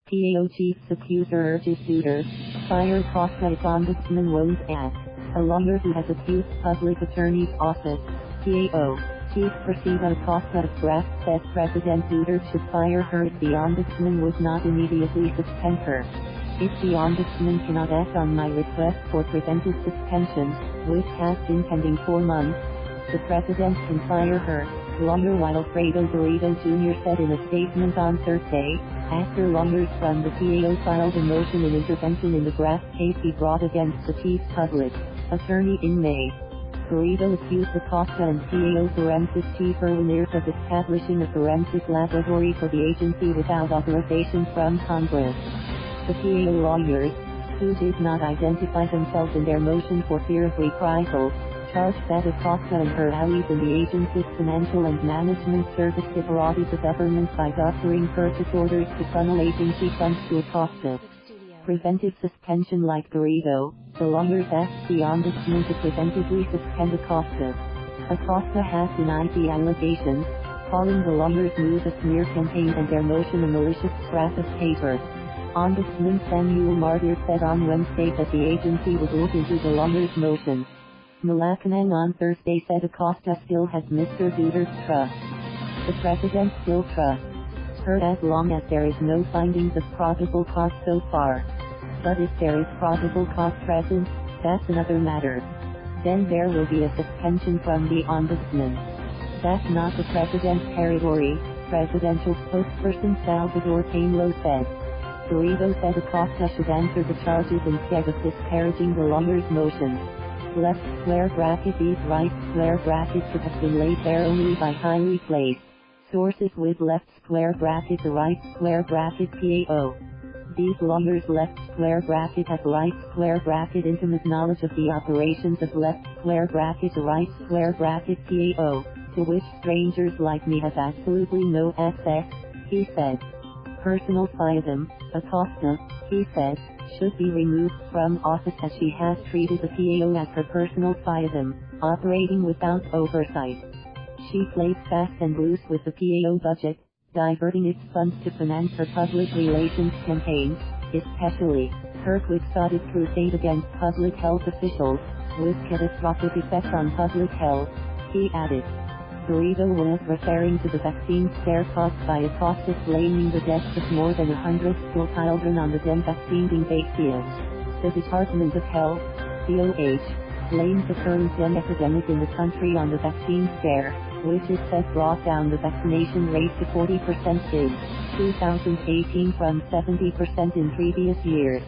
PAO Chief's accuser urges suitor, fire Acosta if Ombudsman won't act. A lawyer who has accused Public Attorney's Office, PAO, Chief Persida Acosta of graft says President Duterte should fire her if the Ombudsman would not immediately suspend her. If the Ombudsman cannot act on my request for preventive suspension, which has been pending 4 months, the President can fire her, lawyer Wilfredo Garrido Jr said in a statement on Thursday, after lawyers from the PAO filed a motion in intervention in the graft case he brought against the Chief Public Attorney in May. Garrido accused Acosta and PAO Forensic Chief Erwin Erfe of establishing a forensic laboratory for the agency without authorization from Congress. The PAO lawyers, who did not identify themselves in their motion for fear of reprisal, charged that Acosta and her allies in the agency's financial and management service defrauded the government by doctoring purchase orders to funnel agency funds to Acosta. Preventive suspension. Like Garrido, the lawyers asked the Ombudsman to preventively suspend Acosta. Acosta has denied the allegations, calling the lawyers' move a smear campaign and their motion a malicious scrap of paper. Ombudsman Samuel Martires said on Wednesday that the agency would look into the lawyers' motion. Malacañang on Thursday said Acosta still has Mr. Duterte's trust. The President still trusts her as long as there is no findings of probable cause so far. But if there is probable cause present, that's another matter. Then there will be a suspension from the Ombudsman. That's not the President's territory, presidential spokesperson Salvador Panelo said. Garrido said Acosta should answer the charges instead of disparaging the lawyer's motion. Left square bracket. These right square brackets should have been laid there only by highly placed sources with left square bracket the right square bracket PAO. These lawyers left square bracket have right square bracket intimate knowledge of the operations of left square bracket the right square bracket PAO, to which strangers like me have absolutely no access, he said. Personal fiefdom, Acosta, he said, should be removed from office as she has treated the PAO as her personal fiefdom, operating without oversight. She plays fast and loose with the PAO budget, diverting its funds to finance her public relations campaigns, especially her quixotic crusade against public health officials, with catastrophic effects on public health, he added. Garrido was referring to the vaccine scare caused by Acosta blaming the deaths of more than 100 schoolchildren on the Dengvaxia. The Department of Health, DOH, blames the current dengue epidemic in the country on the vaccine scare, which is said brought down the vaccination rate to 40% in 2018 from 70% in previous years.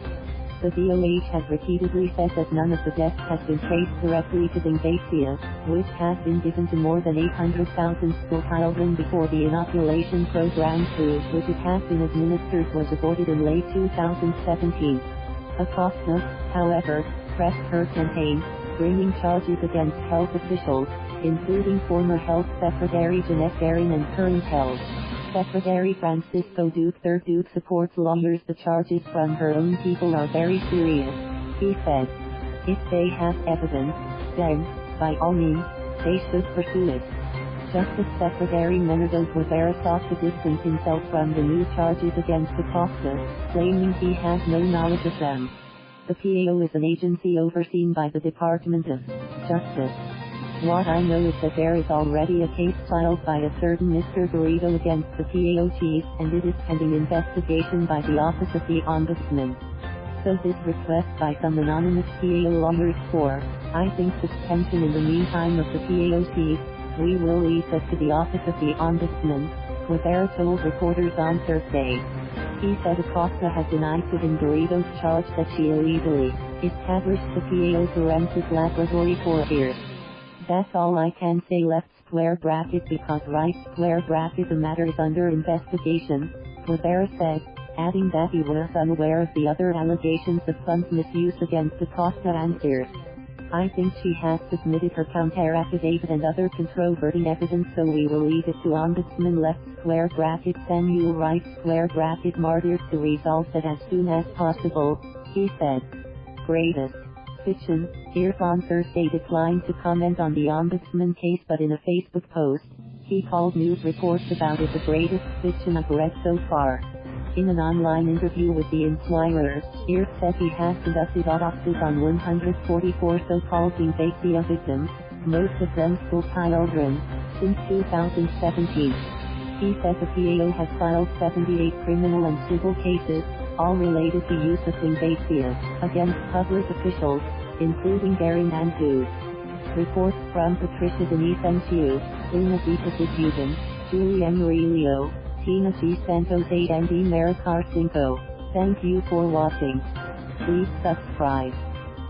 The DOH has repeatedly said that none of the deaths has been traced directly to Dengvaxia, which has been given to more than 800,000 schoolchildren before the inoculation program through which it has been administered was aborted in late 2017. Acosta, however, pressed her campaign, bringing charges against health officials, including former Health Secretary Janette Garin and current Health Secretary Francisco Duque. Third Duque supports lawyers. The charges from her own people are very serious, he said. If they have evidence, then, by all means, they should pursue it. Justice Secretary Menendez Rivera sought to distance himself from the new charges against Acosta, claiming he has no knowledge of them. The PAO is an agency overseen by the Department of Justice. What I know is that there is already a case filed by a certain Mr. Garrido against the PAO chief, and it is pending investigation by the Office of the Ombudsman. So this request by some anonymous PAO lawyers for, I think, suspension in the meantime of the PAO chief, we will leave that to the Office of the Ombudsman, Rivera told reporters on Thursday. He said Acosta has denied to him Garrido's charge that she illegally established the PAO forensic laboratory for years. That's all I can say. Left square bracket because right square bracket the matter is under investigation, Rivera said, adding that he was unaware of the other allegations of funds misuse against Acosta and peers. I think she has submitted her counter affidavit and other controverting evidence, so we will leave it to Ombudsman left square bracket Samuel right square bracket Martires to resolve that as soon as possible, he said. Greatest fiction. Erfe on Thursday declined to comment on the Ombudsman case, but in a Facebook post, he called news reports about it the greatest fiction I've read so far. In an online interview with the Inquirer, Erfe said he has conducted autopsies on 144 so-called Dengvaxia victims, most of them schoolchildren, since 2017. He said the PAO has filed 78 criminal and civil cases, all related to use of Dengvaxia, against public officials, including Garin and Hu. Reports from Patricia Denise M.Q., Una Zita Diffusion, Julie M. Murillo, Tina C. Santos 8 and D. Maricar 5. Thank you for watching. Please subscribe.